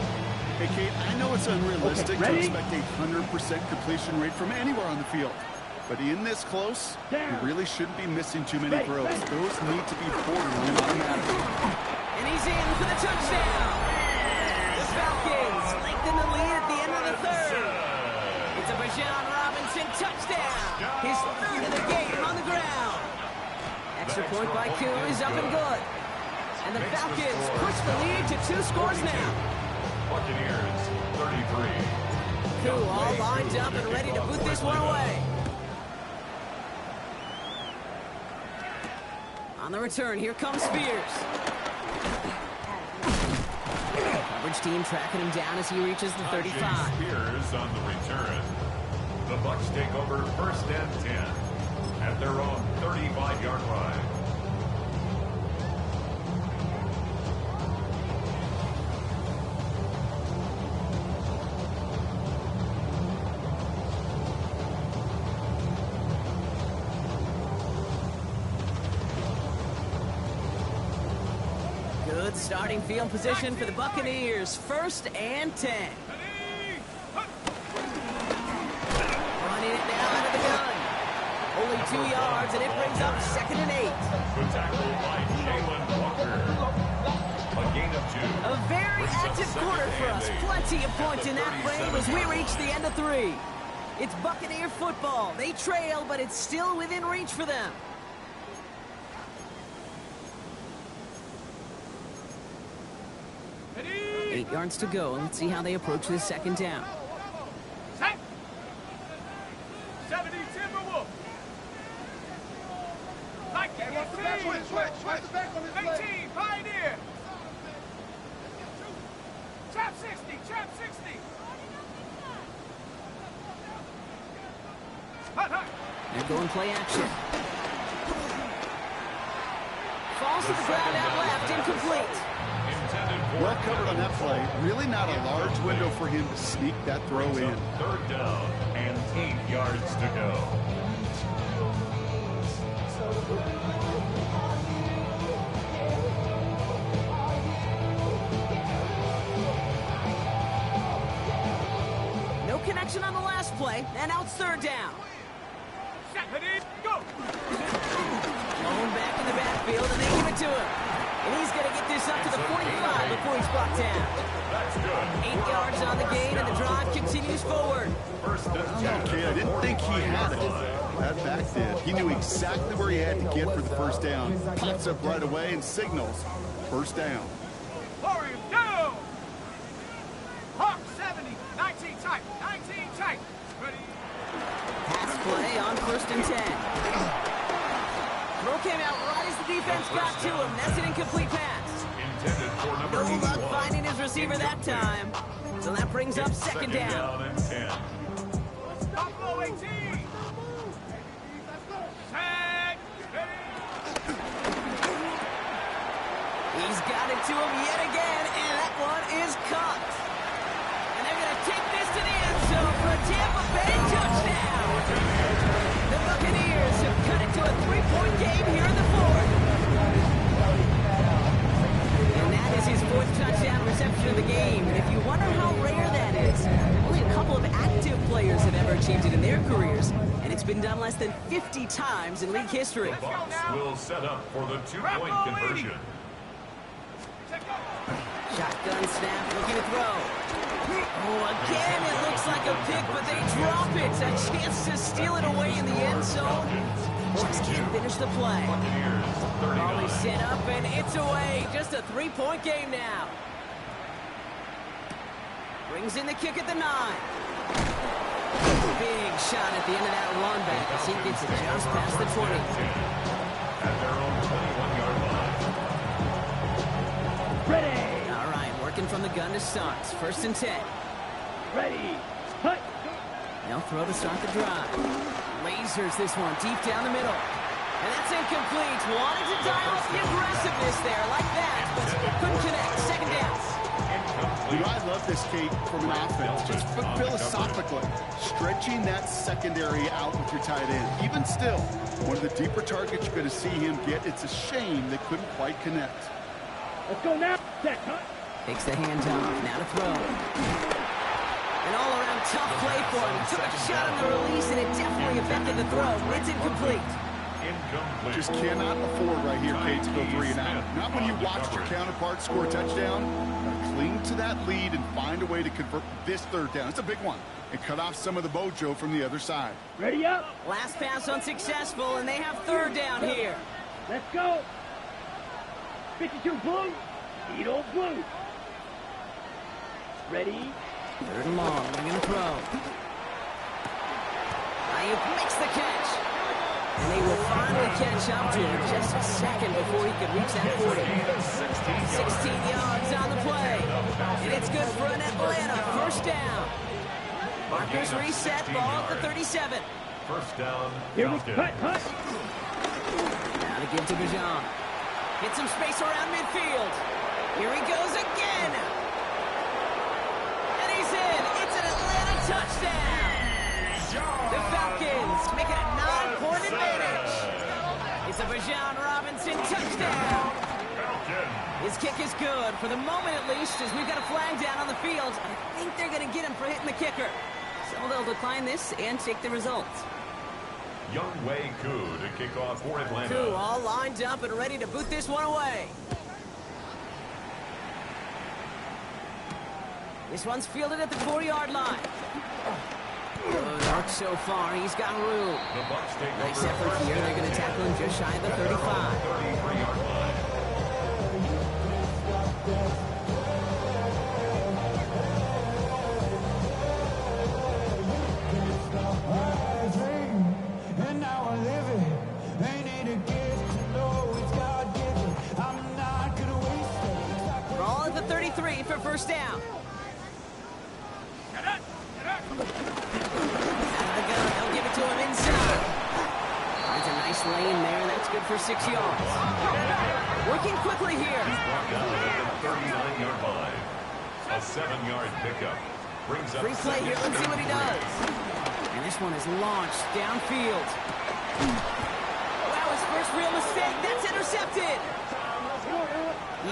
Hey, Kate, I know it's unrealistic to expect a 100% completion rate from anywhere on the field. But in this close, you really shouldn't be missing too many throws. Those need to be borderline automatic. And he's in for the touchdown. The Falcons lengthen the lead at the end of the 3rd. It's a Bajan Robinson touchdown. His 3rd of the game on the ground. Extra point by Koo is up and good. And the Falcons push the lead to 2 scores now. Buccaneers 33. Koo all lined up and ready to boot this one away. On the return, here comes Spears. Coverage team tracking him down as he reaches the 35. Spears on the return. The Bucs take over 1st and 10 at their own 35-yard line. Good starting field position for the Buccaneers. 1st and 10. Running it now out of the gun. Only 2 yards, and it brings up 2nd and 8. Good tackle by Jalen Walker. A gain of 2. A very active quarter for us. Plenty of points in that frame as we reach the end of 3. It's Buccaneer football. They trail, but it's still within reach for them. Ready. 8 yards to go. Let's see how they approach this 2nd down. Set. 70 Timberwolf. Like it. Switch. 18 Pioneer. Trap 60. Hot. They're going play action. Falls to the ground out left, incomplete. Intended Well covered on that play. Really not a large window for him to sneak that throw in. Third down and 8 yards to go. No connection on the last play, and now it's third down. Go! Blown back in the backfield, and they give it to him. And he's going to get this up to the 45 before he's brought down. That's good. 8 yards on the gain, and the drive continues forward. First and 10. Okay, I didn't think he had it. That back did. He knew exactly where he had to get for the first down. Pops up right away and signals first down. Hurry down! Hawk 70, 19 tight, 19 tight. Ready? Pass play on first and 10. Throw came out right as the defense got to him. That's an incomplete pass. Intended for number No luck 81. finding his receiver that time. So that brings up second down. and 10. Buffalo 18. Set. Ready? He's got it to him yet again, and that one is caught. And they're going to take this to the end zone for a Tampa Bay touchdown. The Buccaneers have cut it to a 3-point game here in the fourth. And that is his 4th touchdown reception of the game. And if you wonder how rare that is, only a couple of active players have ever achieved it in their careers. And it's been done less than 50 times in league history. Bucs will set up for the 2-point conversion. Shotgun snap, looking to throw. Oh, again, it looks like a pick, but they drop it. A chance to steal it away in the end zone. Bucs can't finish the play. Buccaneers, Ball 39. is set up, and it's away. Just a 3-point game now. Brings in the kick at the 9. Big shot at the end of that run back as he gets it just past the 20. At their own 21-yard line. Ready. All right, working from the gun to start. First and 10. Ready. Hut. They'll throw to start the drive. Lasers this one deep down the middle. And that's incomplete. Wanted to dial up the aggressiveness there like that, but couldn't connect. Second down. You know, I love this, Kate, from an offense. Just philosophically, stretching that secondary out with your tight end. Even still, one of the deeper targets you're going to see him get. It's a shame they couldn't quite connect. Let's go now. Set. Hut. Takes the handoff. Now to throw. An all-around tough play for him. He took a shot on the release, and it definitely affected the throw. It's incomplete. Incomplete. Just cannot afford right here, Kate, to go 3 and out. Not when you watched your counterpart score a touchdown. Gotta cling to that lead and find a way to convert this third down. It's a big one. And cut off some of the mojo from the other side. Ready up. Last pass unsuccessful, and they have third down here. Let's go. 52 blue. Edo blue. Ready. Third and long. They're going to throw. Ayuk makes the catch. And they will finally catch up to him just a second before he could reach that 40. 16 yards on the play. And it's good for an Atlanta first down. Markers reset, ball at the 37. First down. Here we Falcons. hut. Now to give to Bijan. Get some space around midfield. Here he goes again. And he's in. It's an Atlanta touchdown. The Falcons make it a 9-point advantage. It's a Bijan Robinson touchdown. His kick is good, for the moment at least, as we've got a flag down on the field. I think they're going to get him for hitting the kicker. So they'll decline this and take the results. Young Wei Koo to kick off for Atlanta. Two all lined up and ready to boot this one away. This one's fielded at the 4-yard line. Good arc so far. He's got room. The Bucs take Nice over effort first here. They're going to and tackle him just shy of the 35. 33-yard line. And now I live it. Ain't it a gift to know it's God-given? I'm not gonna waste it. Ball at the 33 for first down. Get it! Get it! Out of the gun. They'll give it to him inside. Finds a nice lane there. That's good for 6 yards. Working quickly here. Brought down at the 39-yard line. A 7-yard pickup. Brings up Free play here. Let's see what he does. And this one is launched downfield. Wow, his first real mistake. That's intercepted.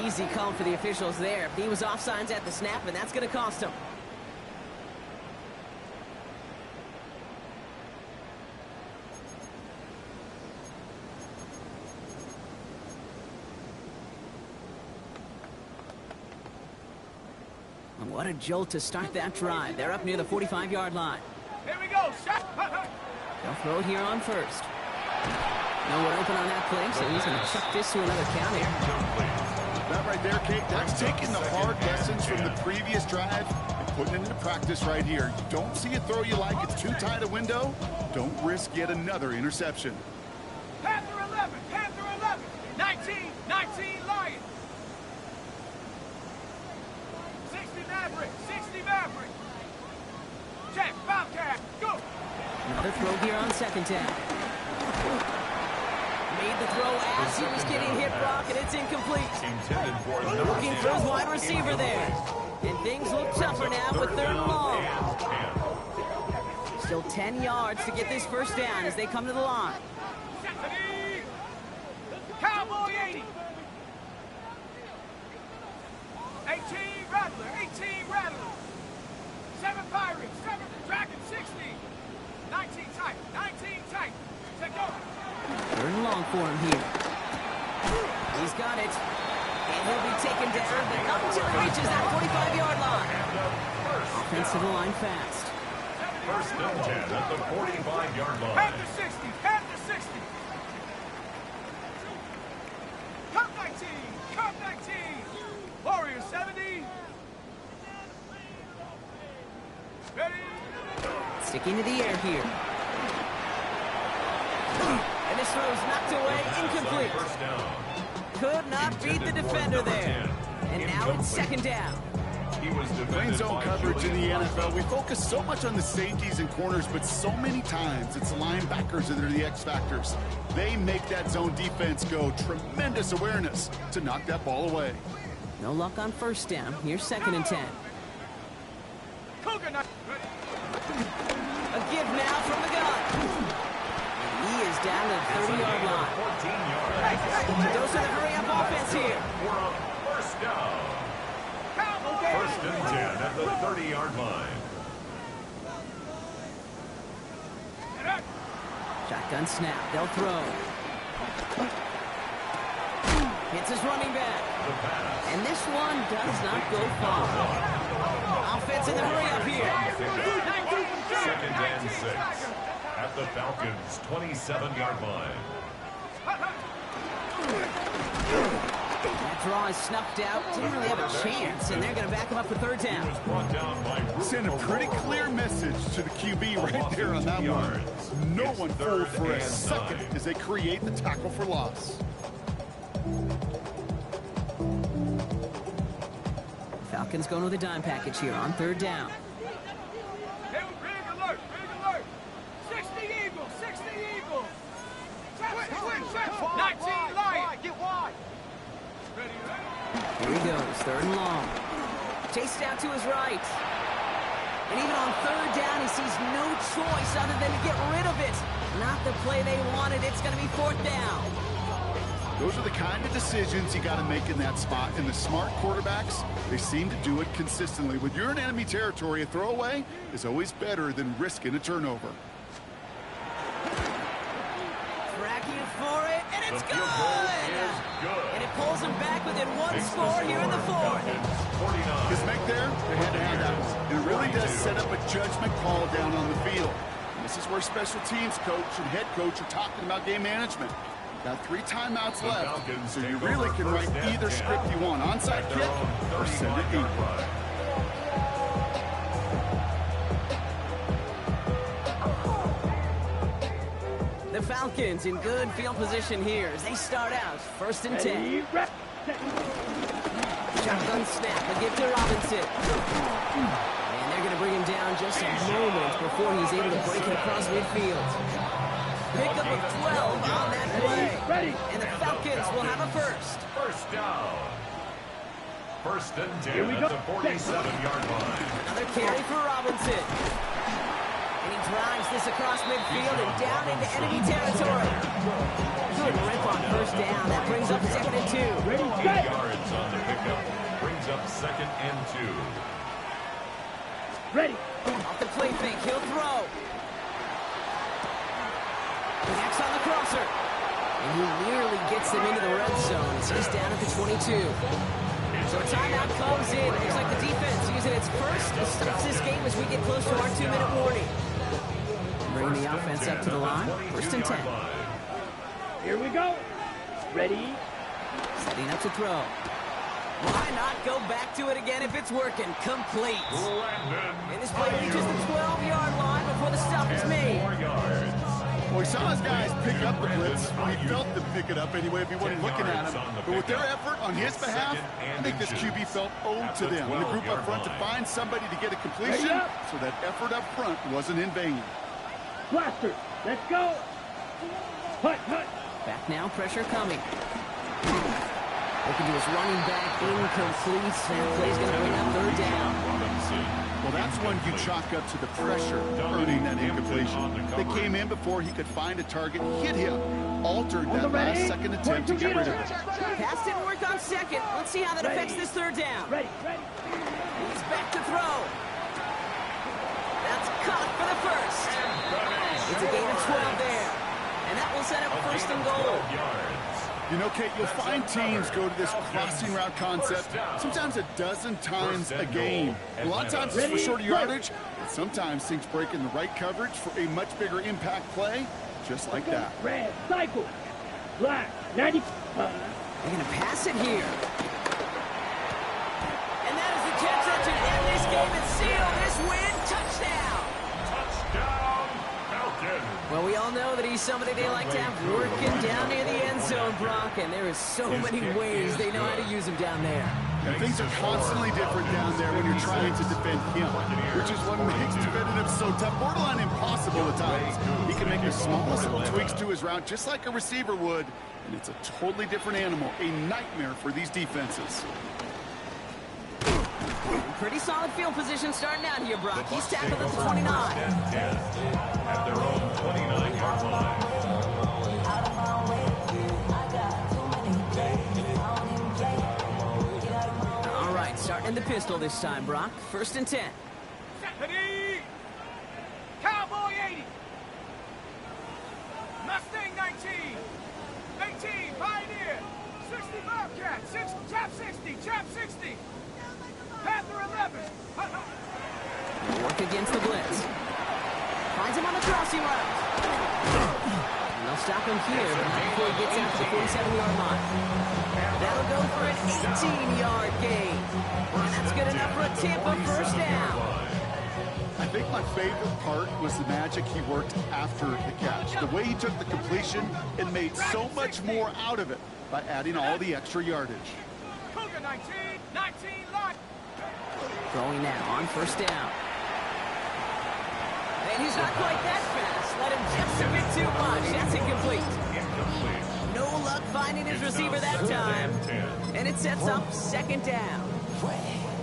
Easy call for the officials there. He was offsides at the snap, and that's going to cost him. And what a jolt to start that drive. They're up near the 45-yard line. Here we go. Shot. They'll throw it here on first. No one open on that play, so he's going to chuck this to another county. That right there, Kate, that's taking the hard lessons from the previous drive and putting it into practice right here. You don't see a throw you like, it's too tight a window. Don't risk yet another interception. Panther 11. Panther 11. 19. 19 Lions. 60 Maverick. 60 Maverick. Check. Bobcat. Go. Another throw here on second down. Made the throw as he was getting hit, Brock, and it's incomplete. intended for the Looking for his wide receiver there. And things look tougher now with 3rd and long. Still 10 yards to get this first down as they come to the line. Cowboy 80. 18 Rattler. 18 Rattler. 7 Pirates. 7 Dragon 60. 19 tight. 19 tight. Take over. 3rd and long for him here. He's got it. And he'll be taken down, but not until he reaches that 45-yard line. Offensive line fast. First and 10 at the 45-yard line. Panther 60. Panther 60. Cup 19. Cup 19. Warrior 70. Ready. Sticking to the air here. And this throw's knocked away, incomplete. First down. Could not beat the defender there. And now it's 2nd down. He was Playing defended zone by coverage in the Julian NFL, we focus so much on the safeties and corners, but so many times it's the linebackers that are the X factors. They make that zone defense go. Tremendous awareness to knock that ball away. No luck on first down. Here's 2nd and 10. Cougar knife. A give now from the gun. And he is down to the 30-yard line. 14 yards. Those are the hurry-up offense here. We're up first down. First and 10 at the 30-yard line. Shotgun snap. They'll throw. Hits his running back. The pass. And this one does not go far. Offense in the hurry-up here. 2nd and 6 at the Falcons' 27-yard line. That draw is snuffed out. Didn't really have a chance, and they're going to back him up for 3rd down. Brought down by Send a pretty clear message to the QB right there on that one. No one fooled for a second as they create the tackle for loss. Falcons going with a dime package here on 3rd down. Rig alert. Rig alert. 60 Eagles. 60 Eagles. 19 Lions. Get wide. Ready, ready. Here he goes, 3rd and long. Chased out to his right. And even on 3rd down, he sees no choice other than to get rid of it. Not the play they wanted. It's going to be 4th down. Those are the kind of decisions you got to make in that spot. And the smart quarterbacks, they seem to do it consistently. When you're in enemy territory, a throwaway is always better than risking a turnover. Tracking for it, and it's The field goal is good! good. And it pulls him back within 1 Makes the score here in the 4th. Falcons 49. This make there, they had to have that one. It really does set up a judgment call down on the field. And this is where special teams coach and head coach are talking about game management. Got 3 timeouts The left, Falcons so you take really over can write first and either 10 script you want. Onside at their kick own or send it 35-yard deep. line. The Falcons in good field position here as they start out 1st and 10. Shotgun snap, a give to Robinson. And they're going to bring him down just a moment before he's able to break it across midfield. Pickup of 12 on that play. And the Falcons will have a first. First down. First and 10 Here we at go. the 47-yard line. Another carry for Robinson. And he drives this across midfield and down into enemy territory. Good rip on first down. That brings up 2nd and 2. Ready, 8 set. yards on the pickup. Brings up 2nd and 2. Ready. Off the play fake, he'll throw. Next on the crosser. And he nearly gets them into the red zone as he's down at the 22. So a timeout comes in. Looks like the defense using its first to stop this game as we get close to our 2-minute warning. Bringing the offense up to the line. First and 10. Here we go. Ready. Setting up to throw. Why not go back to it again if it's working? Complete. And this play reaches the 12-yard line before the stop is made. 4 yards. Well, he saw his guys pick up the blitz. He felt them pick it up anyway if he wasn't looking at him. But with their effort on his behalf, I think this QB felt owed to them. And the group up front to find somebody to get a completion, so that effort up front wasn't in vain. Blaster. Let's go. Hut, hut. Back now, pressure coming. Looking to his running back, incomplete. And play's going to bring up 3rd down. Well, that's one you chalk up to the pressure earning that incompletion. They came in before he could find a target, hit him, altered that last second attempt to get rid of it. Pass didn't work on 2nd. Let's see how that affects this 3rd down. Ready, ready. He's back to throw. That's caught for the 1st. It's a gain of 12 there. And that will set up 1st and goal. You know, Kate, you'll find teams go to this crossing route concept sometimes a dozen times a game. A lot of times it's for shorter yardage, and sometimes things break in the right coverage for a much bigger impact play, just like that. Red, cycle. Black, 95. They're going to pass it here. And that is the catch that should end this game and seal this win. Touchdown. Touchdown, Falcons. Well, we all know that he's somebody they like to have working down near the end zone, Brock, and there is so many ways they know how to use him down there. And things are constantly different down there when you're trying to defend him, which is what makes defending him so tough, borderline impossible at times. He can make the smallest little tweaks to his route just like a receiver would, and it's a totally different animal, a nightmare for these defenses. Pretty solid field position starting out here, Brock. He's tackled at the 29. At their own 29-yard line. All right, starting in the pistol this time, Brock. 1st and 10. Ready. Cowboy 80. Mustang 19. 18. Pioneer. 60 Bobcat. 6. Chap 60. Chap 60. Panther 11. Work against the blitz. Finds him on the crossing route. And they'll stop him here, but not before he gets out to the 47-yard line. That'll go for an 18-yard gain. And that's good enough for a Tampa 1st down. I think my favorite part was the magic he worked after the catch. The way he took the completion and made so much more out of it by adding all the extra yardage. Cougar 19. 19 lot. Throwing now on 1st down. And he's not quite that fast. Let him just a bit too much. That's incomplete. No luck finding his receiver that time. And it sets up 2nd down.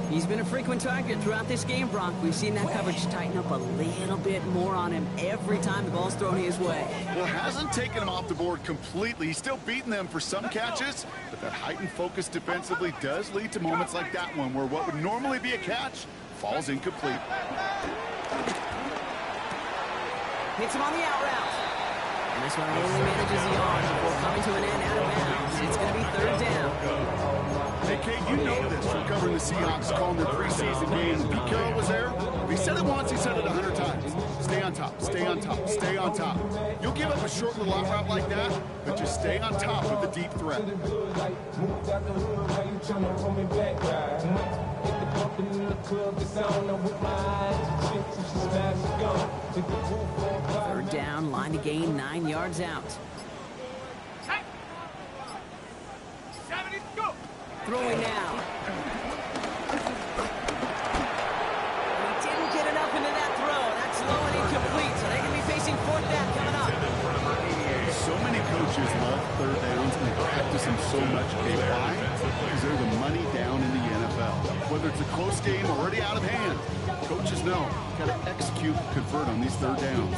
He's been a frequent target throughout this game, Brock. We've seen that coverage tighten up a little bit more on him every time the ball's thrown his way. Well, hasn't taken him off the board completely. He's still beating them for some catches, but that heightened focus defensively does lead to moments like that one where what would normally be a catch falls incomplete. Hits him on the out route. And this one only manages the arm before coming to an end out of bounds. It's going to be 3rd down. Hey, Kate, you know this from covering the Seahawks, calling their preseason games. Pete Carroll was there. If he said it once, he said it 100 times. Stay on top, stay on top, stay on top. You'll give up a short little out route like that, but just stay on top of the deep threat. 3rd down, line to gain 9 yards out. 70. Go. Throwing now. He didn't get enough into that throw. That's low and incomplete, so they can be facing 4th down coming up. So many coaches love 3rd downs and they practice them so much. Okay, why? Because they're the money down in the NFL. whether it's a close game or already out of hand, coaches know got to execute, convert on these third downs.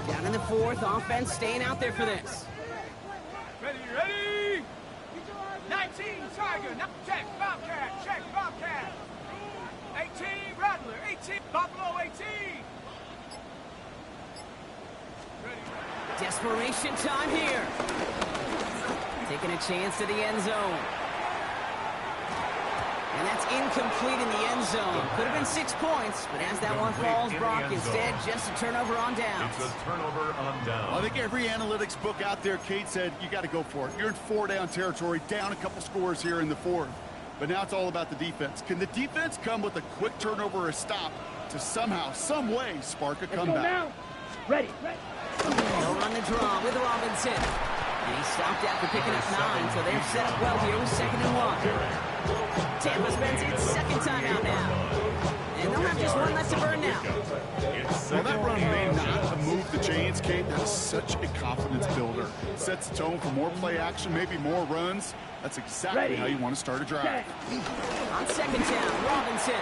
Down in the fourth, offense staying out there for this. Ready? 19, Tiger. Check, Bobcat. Check, Bobcat. 18, Rattler. 18, Buffalo 18. Ready. Desperation time here. Taking a chance to the end zone. And that's incomplete in the end zone. Could have been 6 points, but as that one falls, Brock, instead, just a turnover on downs. It's a turnover on down. I think every analytics book out there, Kate said, you got to go for it. You're in 4-down territory, down a couple scores here in the fourth. But now it's all about the defense. Can the defense come with a quick turnover or a stop to somehow, some way, spark a Let's go comeback? now. Ready. They'll run the draw with Robinson. And he stopped after picking up 9, so they're set up well here with 2nd and 1. Tampa spends its second time out now. And they'll have just one left to burn now. Well, that run may not move the chains, Kate. That's such a confidence builder. Sets the tone for more play action, maybe more runs. That's exactly how you want to start a drive. On 2nd down, Robinson.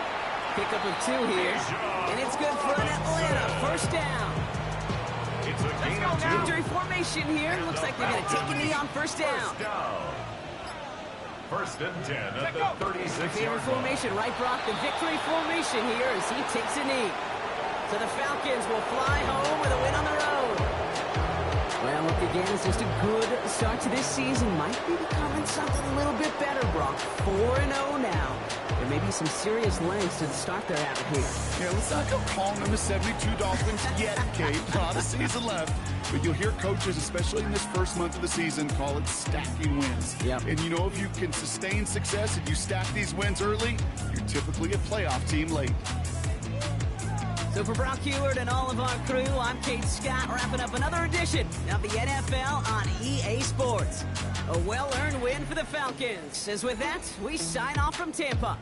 Pickup of 2 here. And it's good for an Atlanta 1st down. It's a gain of 2. Victory formation here. Looks like they're going to take a knee on 1st down. 1st and 10 at the 36-yard Favorite formation, right, Brock? The victory formation here as he takes a knee. So the Falcons will fly home with a win on the road. Well, look again, it's just a good start to this season. Might be becoming something a little bit better, Brock. 4-0 now. There may be some serious lengths to start their out here. Yeah, let's not go calling them the 72 Dolphins yet, Kate. A lot of season left. But you'll hear coaches, especially in this first month of the season, call it stacking wins. Yep. And you know, if you can sustain success, if you stack these wins early, you're typically a playoff team late. So for Brock Heward and all of our crew, I'm Kate Scott, wrapping up another edition of the NFL on EA Sports. A well-earned win for the Falcons. As with that, we sign off from Tampa.